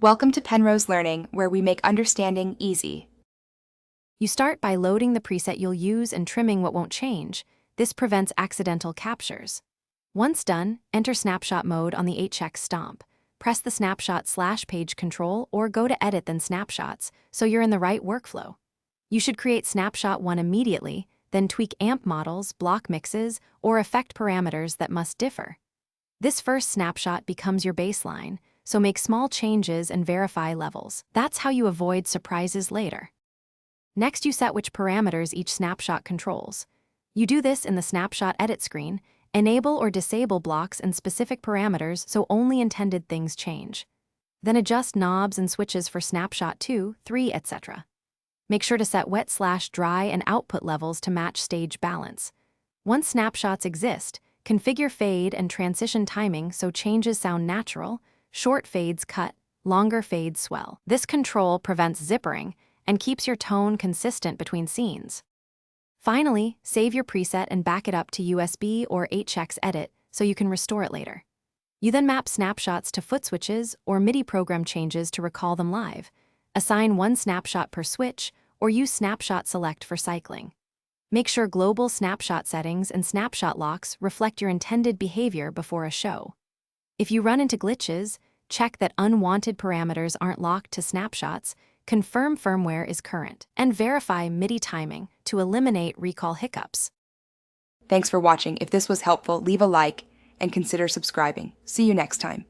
Welcome to Penrose Learning, where we make understanding easy. You start by loading the preset you'll use and trimming what won't change. This prevents accidental captures. Once done, enter snapshot mode on the Hx Stomp. Press the snapshot/page control or go to Edit then Snapshots so you're in the right workflow. You should create snapshot 1 immediately, then tweak amp models, block mixes, or effect parameters that must differ. This first snapshot becomes your baseline, so make small changes and verify levels. That's how you avoid surprises later. Next, you set which parameters each snapshot controls. You do this in the Snapshot Edit screen. Enable or disable blocks and specific parameters so only intended things change. Then adjust knobs and switches for snapshot 2, 3, etc. Make sure to set wet/dry and output levels to match stage balance. Once snapshots exist, configure fade and transition timing so changes sound natural, short fades cut, longer fades swell. This control prevents zippering and keeps your tone consistent between scenes. Finally, save your preset and back it up to USB or Hx Edit so you can restore it later. You then map snapshots to foot switches or MIDI program changes to recall them live. Assign one snapshot per switch or use Snapshot Select for cycling. Make sure global snapshot settings and snapshot locks reflect your intended behavior before a show. If you run into glitches, check that unwanted parameters aren't locked to snapshots, confirm firmware is current, and verify MIDI timing to eliminate recall hiccups. Thanks for watching. If this was helpful, leave a like and consider subscribing. See you next time.